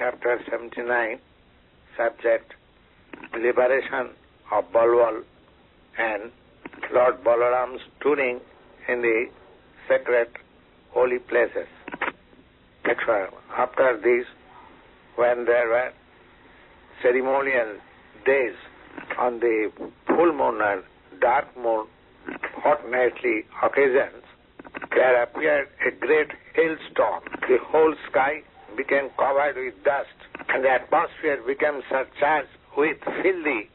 chapter 79, subject liberation of Balvala and Lord Balarāma's touring in the sacred holy places. After this, when there were ceremonial days on the full moon and dark moon, fortnightly occasions, there appeared a great hailstorm. The whole sky became covered with dust, and the atmosphere became surcharged with filthy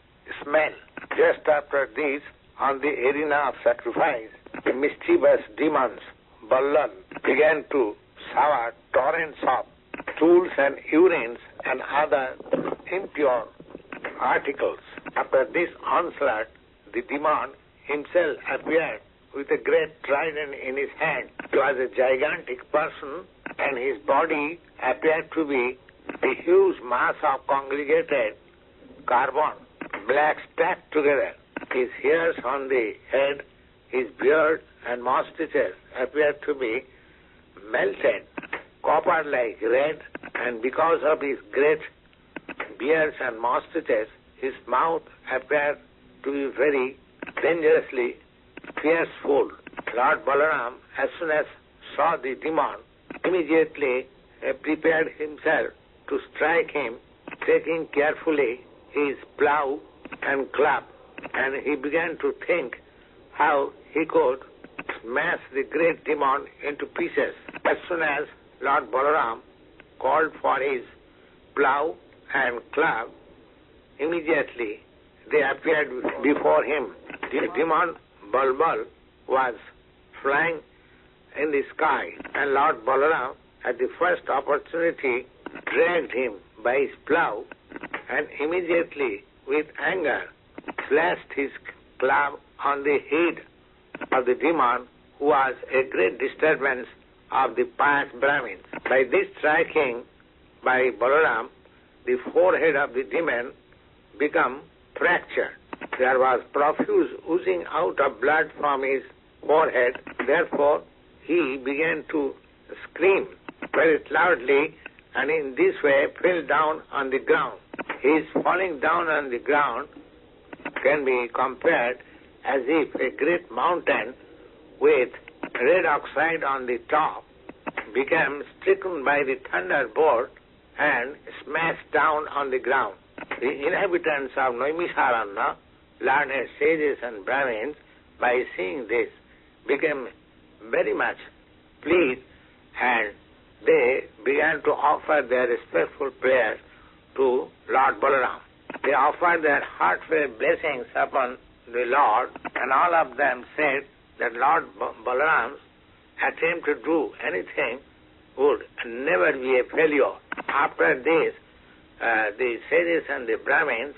smell. Just after this, on the arena of sacrifice, the mischievous demons, Balvala, began to shower torrents of stools and urines and other impure articles. After this onslaught, the demon himself appeared with a great trident in his hand. He was a gigantic person, and his body appeared to be a huge mass of congregated carbon, black stacked together. His hairs on the head, his beard and mustaches appeared to be melted, copper-like red, and because of his great beards and mustaches, his mouth appeared to be very dangerously fierceful. Lord Balarāma, as soon as saw the demon, immediately prepared himself to strike him, taking carefully his plow and club, and he began to think how he could smash the great demon into pieces. As soon as Lord Balarāma called for his plow and club, immediately they appeared before him. The demon Balvala was flying in the sky, and Lord Balarāma, at the first opportunity, dragged him by his plow and immediately, with anger, slashed his club on the head of the demon, who was a great disturbance of the pious brāhmaṇas. By this striking by Balarāma, the forehead of the demon became fractured. There was profuse oozing out of blood from his forehead. Therefore, he began to scream very loudly, and in this way fell down on the ground. His falling down on the ground can be compared as if a great mountain with red oxide on the top became stricken by the thunderbolt and smashed down on the ground. The inhabitants of Naimisharanya, learned sages and brahmins, by seeing this, became very much pleased, and they began to offer their respectful prayers to Lord Balarāma. They offered their heartfelt blessings upon the Lord, and all of them said that Lord Balarāma's attempt to do anything would never be a failure. After this, the sages and the brahmins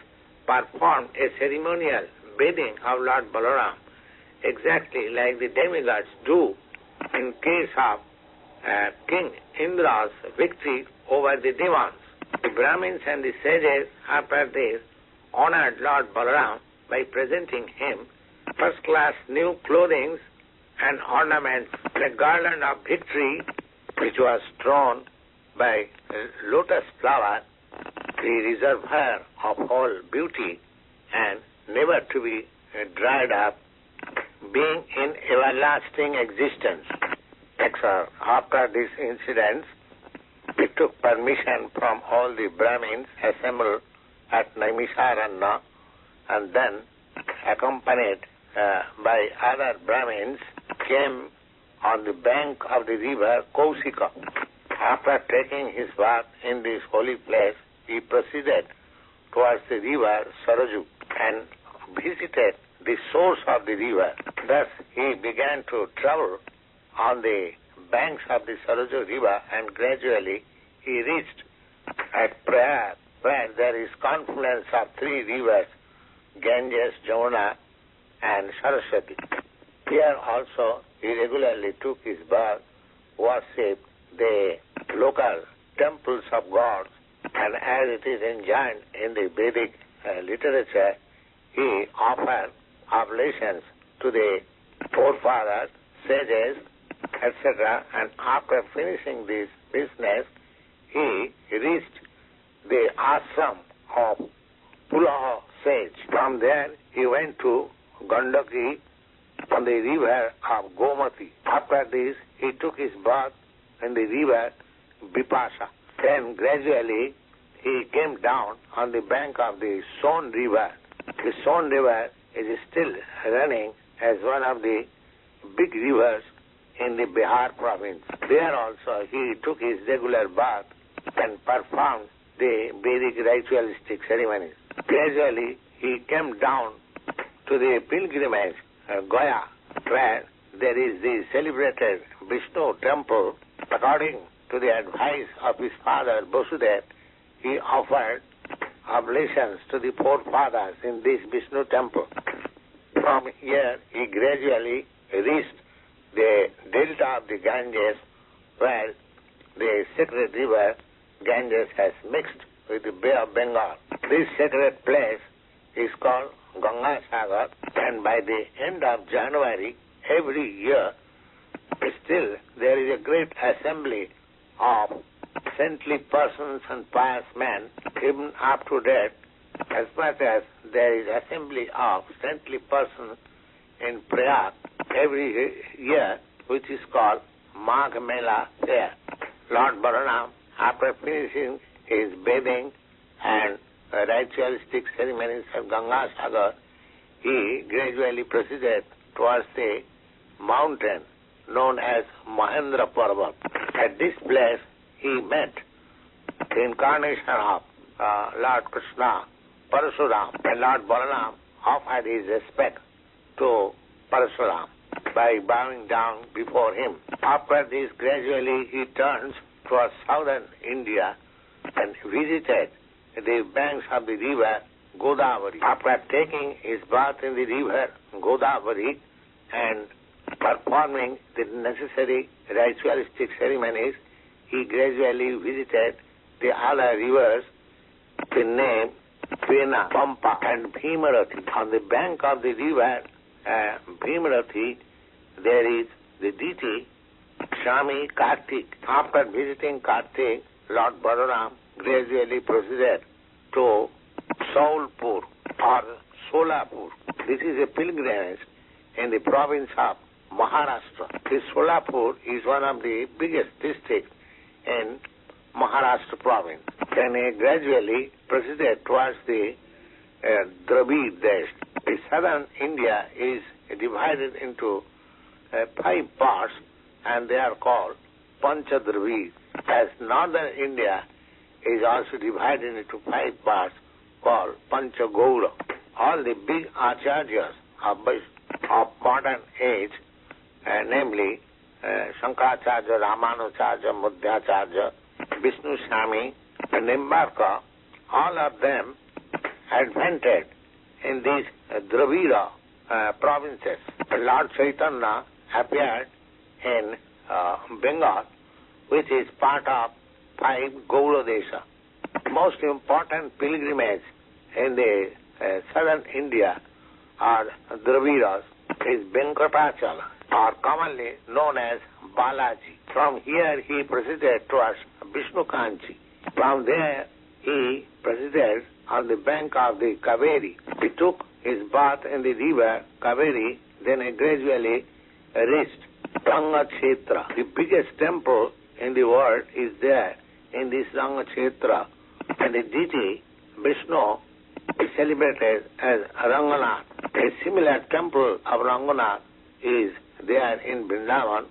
performed a ceremonial bathing of Lord Balarāma, exactly like the demigods do in case of King Indra's victory over the demons. The brahmins and the sages, after this, honored Lord Balarāma by presenting him first-class new clothing and ornaments, the garland of victory, which was thrown by lotus flower, the reservoir of all beauty and never to be dried up, being in everlasting existence. After this incident, he took permission from all the Brahmins assembled at Naimisharanya, and then, accompanied by other Brahmins, came on the bank of the river Kausika. After taking his bath in this holy place, he proceeded towards the river Saraju and visited the source of the river. Thus, he began to travel on the banks of the Saraju river, and gradually he reached at Prayag, where there is confluence of three rivers, Ganges, Jamuna, and Saraswati. Here also he regularly took his bath, worshipped the local temples of gods, and as it is enjoined in the Vedic literature, he offered oblations to the forefathers, sages, etc., and after finishing this business, he reached ashram of Plow sage. From there he went to Gandaki on the river of Gomati. After this he took his bath in the river Vipasa. Then gradually he came down on the bank of the Son River. The Son River is still running as one of the big rivers in the Bihar province. There also he took his regular bath and performed the Vedic ritualistic ceremonies. Gradually he came down to the pilgrimage Gaya, where there is the celebrated Vishnu temple. According to the advice of his father Vasudeva, he offered oblations to the forefathers in this Vishnu temple. From here he gradually reached the delta of the Ganges, where the sacred river Ganges has mixed with the Bay of Bengal. This sacred place is called Ganga Sagar, and by the end of January every year, still there is a great assembly of saintly persons and pious men, even up to date, as much as there is assembly of saintly persons in Prayag every year, which is called Magh Mela there. Lord Balarāma, after finishing his bathing and ritualistic ceremonies of Ganga Sagar, he gradually proceeded towards the mountain known as Mahendra Parvat. At this place he met the incarnation of Lord Krishna, Parashuram, and Lord Balarāma offered his respect to Parashuram by bowing down before him. After this, gradually he turns towards southern India and visited the banks of the river Godavari. After taking his bath in the river Godavari and performing the necessary ritualistic ceremonies, he gradually visited the other rivers, the name Pena, Pampa, and Bhimarathi. On the bank of the river Bhimarathi, there is the deity Swami Kartik. After visiting Kartik, Lord Balarāma gradually proceeded to Saulpur or Solapur. This is a pilgrimage in the province of Maharashtra. This Solapur is one of the biggest districts in Maharashtra province. Then he gradually proceeded towards the Dravid Desh. The southern India is divided into 5 parts, and they are called Panchadravid. As northern India is also divided into 5 parts called Panchagaura. All the big acharyas of modern age, namely Shankaracharya, Ramanujarya, Madhyacharya, Vishnu Swami, and Nimbarka, all of them advented in these Dravida provinces. Lord Chaitanya appeared in Bengal, which is part of 5 Gauradesha. Most important pilgrimage in the southern India or Dravidas is Venkatachala, or commonly known as Balaji. From here he proceeded towards Vishnukanchi. From there he proceeded on the bank of the Kaveri. He took his bath in the river Kaveri, then he gradually reached Rangakshetra. The biggest temple in the world is there in this Rangakshetra, and the deity Vishnu is celebrated as Ranganath. A similar temple of Ranganath is there in Vrindavan,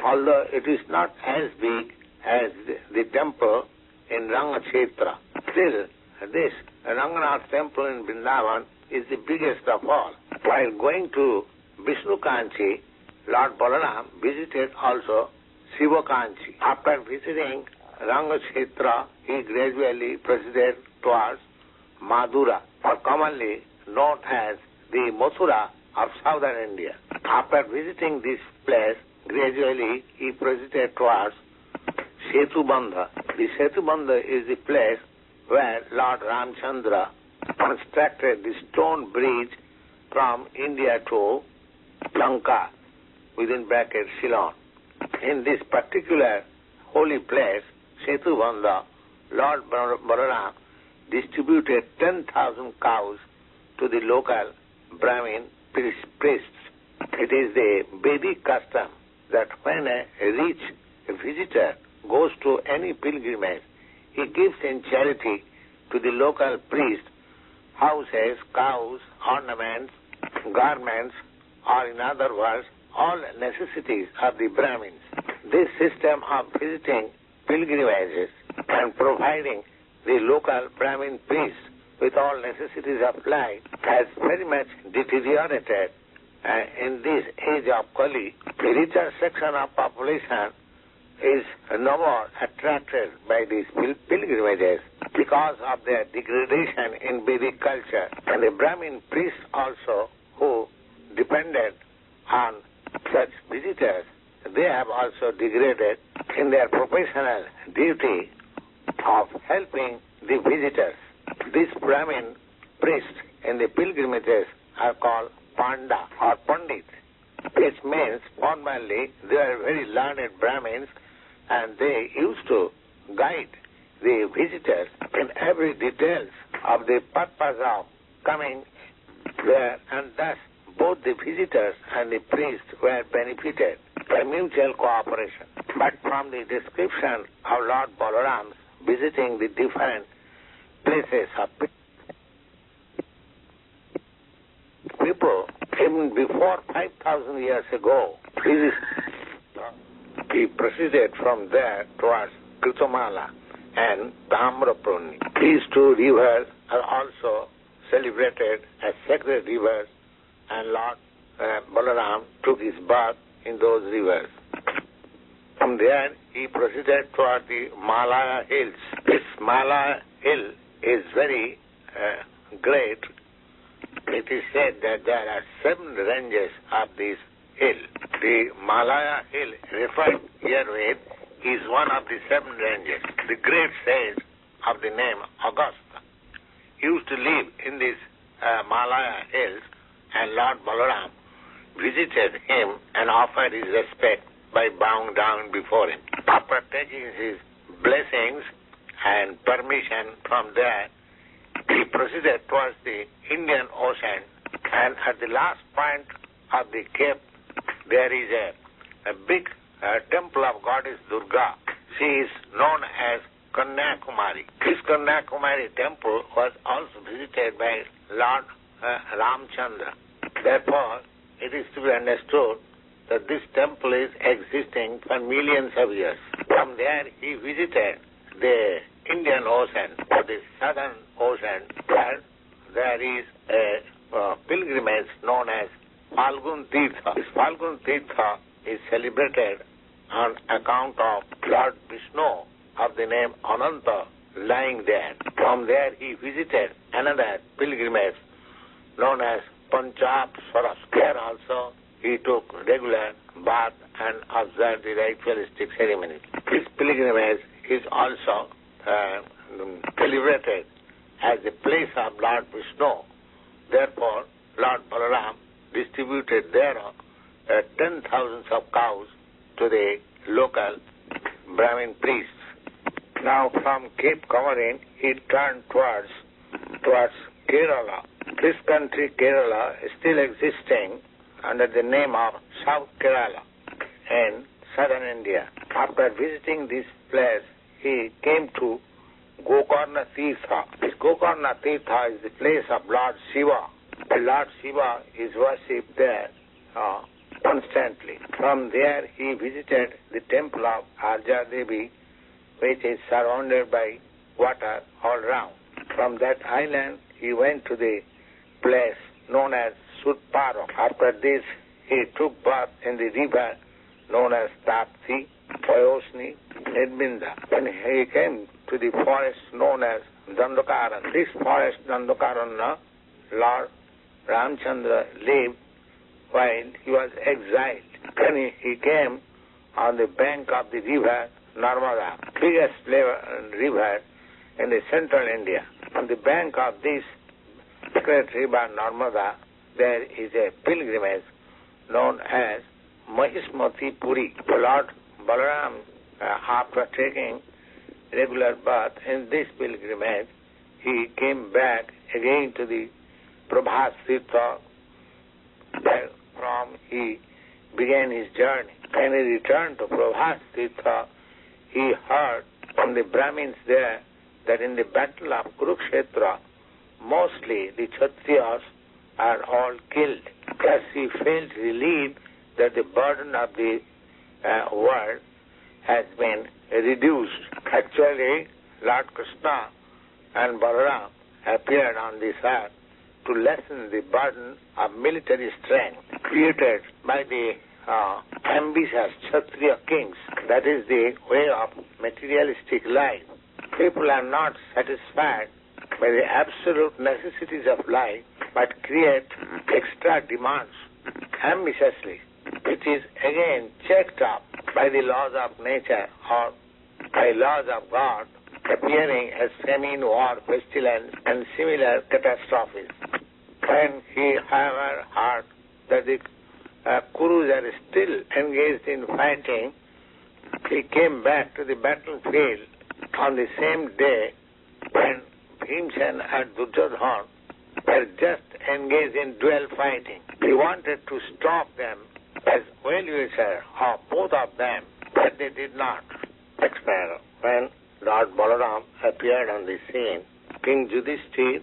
although it is not as big as the temple in Rangakshetra. Still, this Ranganath temple in Vrindavan is the biggest of all. While going to Vishnukanchi, Lord Balarāma visited also Shivakanchi. After visiting Rangakshetra, he gradually proceeded towards Madura, or commonly known as the Mathura of southern India. After visiting this place, gradually he proceeded towards Setubandha. The Setubandha is the place where Lord Ramchandra constructed the stone bridge from India to Lanka, within bracket Ceylon. In this particular holy place, Setubandha, Lord Balarāma distributed 10,000 cows to the local Brahmin priests. It is the Vedic custom that when a rich visitor goes to any pilgrimage, he gives in charity to the local priest houses, cows, ornaments, garments, or in other words, all necessities of the Brahmins. This system of visiting pilgrimages and providing the local Brahmin priests with all necessities of life has very much deteriorated. In this age of Kali, the richer section of population is no more attracted by these pilgrimages because of their degradation in Vedic culture. And the Brahmin priests also, who depended on such visitors, they have also degraded in their professional duty of helping the visitors. These Brahmin priests in the pilgrimages are called Panda or Pandit, which means formerly they are very learned Brahmins, and they used to guide the visitors in every details of the purpose of coming there, and thus both the visitors and the priests were benefited by mutual cooperation. But from the description of Lord Balarāma visiting the different places of people, even before 5,000 years ago, he proceeded from there towards Kritamala and Tamrapruni. These two rivers are also celebrated as sacred rivers, and Lord Balarāma took his bath in those rivers. From there, he proceeded toward the Malaya hills. This Malaya hill is very great. It is said that there are 7 ranges of this hill. The Malaya hill referred herewith is one of the 7 ranges. The great sage of the name Augusta used to live in these Malaya hills, and Lord Balarāma visited him and offered his respect by bowing down before him. After taking his blessings and permission from there, he proceeded towards the Indian Ocean, and at the last point of the cape, there is a big temple of goddess Durga. She is known as Kanyakumari. This Kanyakumari temple was also visited by Lord Ramchandra. Therefore, it is to be understood that this temple is existing for millions of years. From there, he visited the Indian Ocean, or the Southern Ocean, where there is a pilgrimage known as Falgun Tirtha. This Falgun Tirtha is celebrated on account of Lord Vishnu of the name Ananta lying there. From there, he visited another pilgrimage known as Panchab Swaras. There also, he took regular bath and observed the ritualistic ceremony. This pilgrimage is also celebrated as the place of Lord Vishnu. Therefore, Lord Balarāma distributed there 10,000 of cows to the local Brahmin priests. Now, from Cape Comorin, he turned towards Kerala. This country, Kerala, is still existing under the name of South Kerala in southern India. After visiting this place, he came to Gokarna Tirtha. This Gokarna Tirtha is the place of Lord Shiva. The Lord Shiva is worshipped there constantly. From there, he visited the temple of Arja Devi, which is surrounded by water all round. From that island, he went to the place known as Sudparo. After this, he took bath in the river known as Tapsi, Payosni, Nirminda. When he came to the forest known as Dandakaran, this forest Dandakaran, Lord Ramchandra lived while he was exiled. Then he came on the bank of the river Narmada, biggest river in the central India. On the bank of this sacred river Narmada, there is a pilgrimage known as Mahismati Puri. Lord Balarāma, after taking regular bath in this pilgrimage, he came back again to the Prabhupada. From he began his journey. When he returned to Prabhupada, he heard from the Brahmins there that in the battle of Kurukshetra, mostly the Kshatriyas are all killed. Thus he felt relieved that the burden of the world has been reduced. Actually, Lord Krishna and Balarama appeared on this earth to lessen the burden of military strength created by the ambitious Kshatriya kings. That is the way of materialistic life. People are not satisfied by the absolute necessities of life, but create extra demands ambitiously, which is again checked up by the laws of nature or by laws of God, appearing as famine, war, pestilence, and similar catastrophes. When he, however, heard that the Kurus are still engaged in fighting, he came back to the battlefield on the same day when Bhimsen and Duryodhana were just engaged in duel fighting. He wanted to stop them as well-wisher of both of them, but they did not. Expire. When Lord Balarāma appeared on the scene, King Yudhishthira,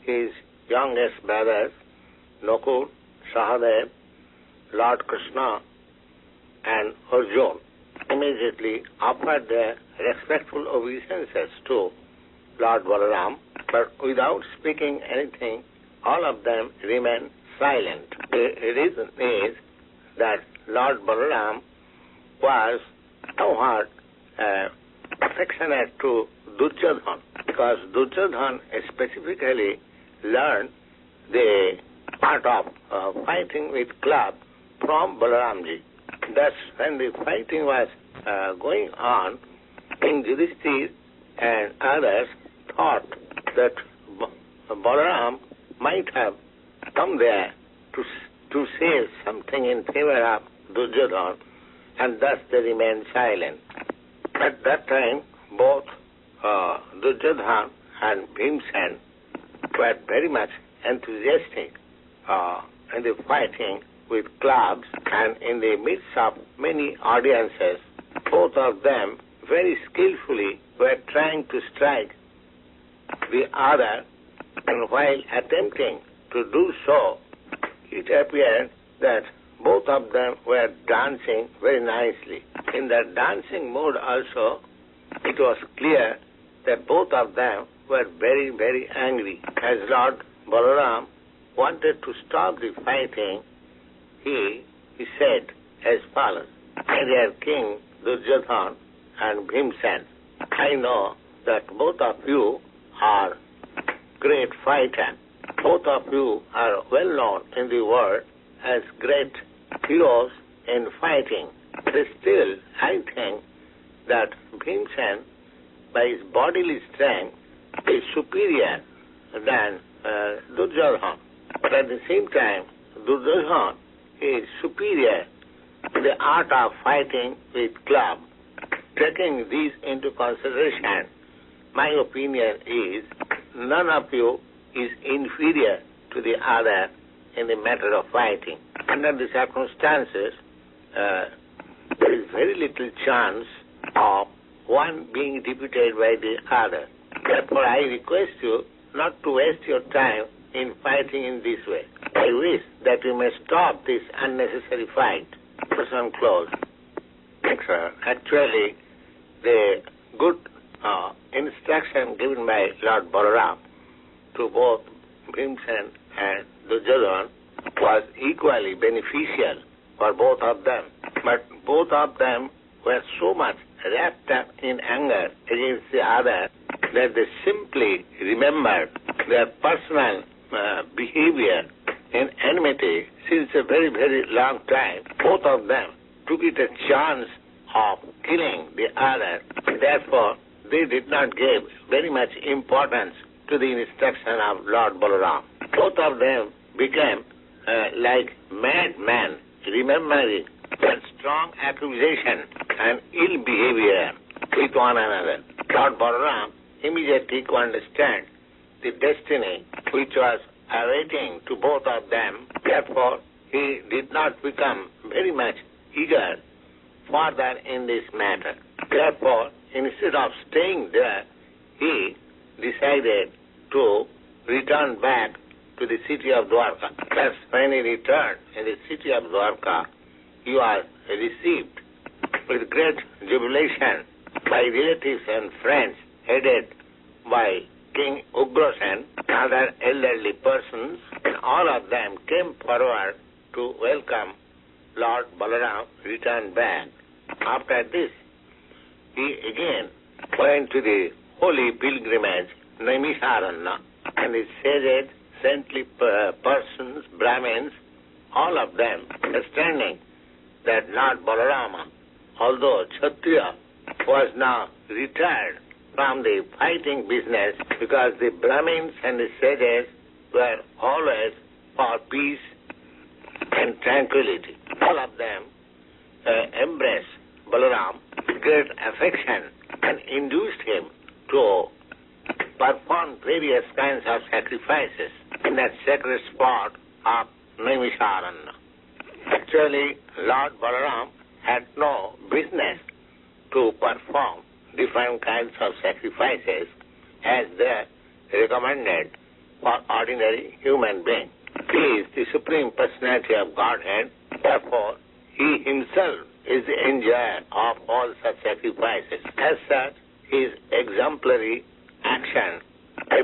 his youngest brothers, Nakul, Sahadev, Lord Krishna, and Arjuna, immediately offered their respectful obeisances to Lord Balarāma, but without speaking anything, all of them remained silent. The reason is that Lord Balarāma was somewhat affectionate to Duryodhana, because Duryodhana specifically learned the art of fighting with club from Balaramji. Thus, when the fighting was going on, King Yudhishthira and others thought that Balarāma might have come there to say something in favor of Duryodhana, and thus they remained silent. At that time, both Duryodhana and Bhimsen were very much enthusiastic in the fighting with clubs, and in the midst of many audiences, both of them very skillfully were trying to strike the other, and while attempting to do so, it appeared that both of them were dancing very nicely. In their dancing mood also, it was clear that both of them were very, very angry. As Lord Balarāma wanted to stop the fighting, he said as follows: "My dear King Duryodhana and Bhimsen, I know that both of you are great fighters. Both of you are well known in the world as great heroes in fighting. But still, I think that Bhimsen, by his bodily strength, is superior than Duryodhana. But at the same time, Duryodhana is superior to the art of fighting with club. Taking these into consideration, my opinion is none of you is inferior to the other in the matter of fighting. Under the circumstances, there is very little chance of one being defeated by the other. Therefore, I request you not to waste your time in fighting in this way. I wish that you may stop this unnecessary fight." Person close. Actually, the good instruction given by Lord Balarāma to both Bhimsen and Duryodhana was equally beneficial for both of them. But both of them were so much wrapped up in anger against the other that they simply remembered their personal behavior in enmity since a very, very long time. Both of them took it a chance of killing the other. Therefore, they did not give very much importance to the instruction of Lord Balarāma. Both of them became like madmen, remembering their strong accusation and ill behavior with one another. Lord Balarāma immediately could understand the destiny which was awaiting to both of them. Therefore, he did not become very much eager further in this matter. Therefore, instead of staying there, he decided to return back to the city of Dwarka. Thus, when he returned in the city of Dwarka, he was received with great jubilation by relatives and friends headed by King Ugrasen, other elderly persons, and all of them came forward to welcome Lord Balarāma return back. After this, he again went to the holy pilgrimage, Naimisharanya, and his sages, saintly persons, Brahmins, all of them understanding that Lord Balarāma, although Kshatriya, was now retired from the fighting business because the Brahmins and the sages were always for peace and tranquility. All of them embraced Balarāma with great affection and induced him to perform various kinds of sacrifices in that sacred spot of Naimisharanya. Actually, Lord Balarāma had no business to perform different kinds of sacrifices as they recommended for ordinary human beings. He is the Supreme Personality of Godhead. Therefore, he himself is the enjoyer of all such sacrifices. As such, his exemplary action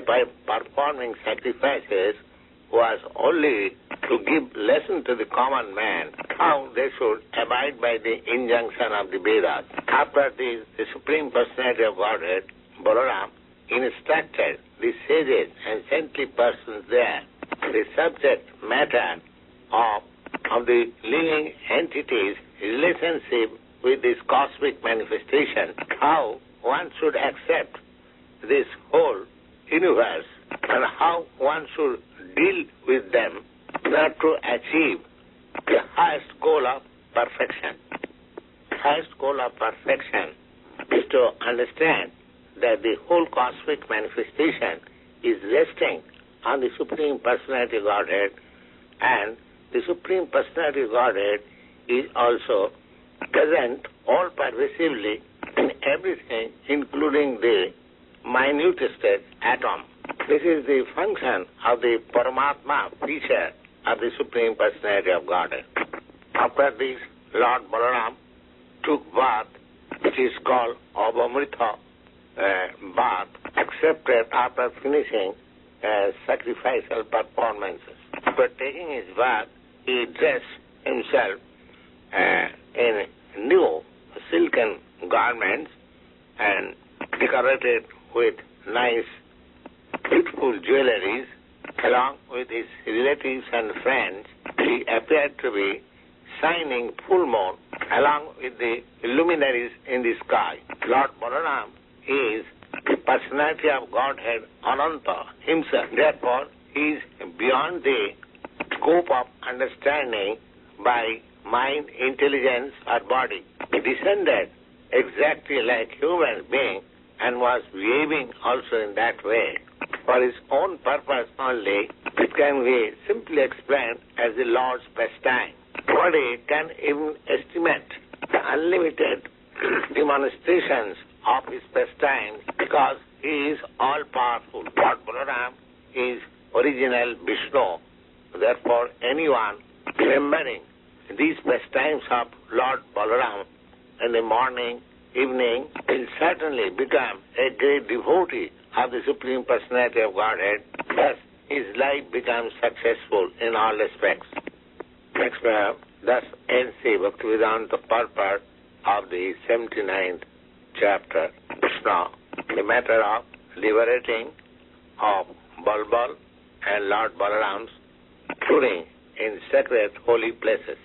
by performing sacrifices was only to give lesson to the common man how they should abide by the injunction of the Vedas. After this, the Supreme Personality of Godhead, Balarāma, instructed the sages and saintly persons there the subject matter of the living entity's relationship with this cosmic manifestation, how one should accept this whole universe and how one should deal with them not to achieve the highest goal of perfection. The highest goal of perfection is to understand that the whole cosmic manifestation is resting on the Supreme Personality Godhead, and the Supreme Personality Godhead is also present all pervasively in everything, including the minutest atom. This is the function of the Paramatma feature of the Supreme Personality of Godhead. After this, Lord Balarāma took bath, which is called Abhamrita bath, accepted after finishing sacrificial performances. After taking his bath, he dressed himself in new silken garments and decorated with nice, beautiful jewelries. Along with his relatives and friends, he appeared to be shining full moon along with the luminaries in the sky. Lord Balarāma is the personality of Godhead Ananta himself. Therefore, he is beyond the scope of understanding by mind, intelligence, or body. He descended exactly like human being and was behaving also in that way. For his own purpose only, it can be simply explained as the Lord's pastime. Nobody can even estimate the unlimited demonstrations of his pastimes because he is all-powerful. Lord Balarāma is original Vishnu. Therefore, anyone remembering these pastimes of Lord Balarāma in the morning, evening, will certainly become a great devotee of the Supreme Personality of Godhead. Thus, his life becomes successful in all respects. Next paragraph. Thus ends the Bhaktivedanta purport of the 79th chapter, Krishna, the matter of liberating of Balvala and Lord Balarāma's, including in sacred holy places.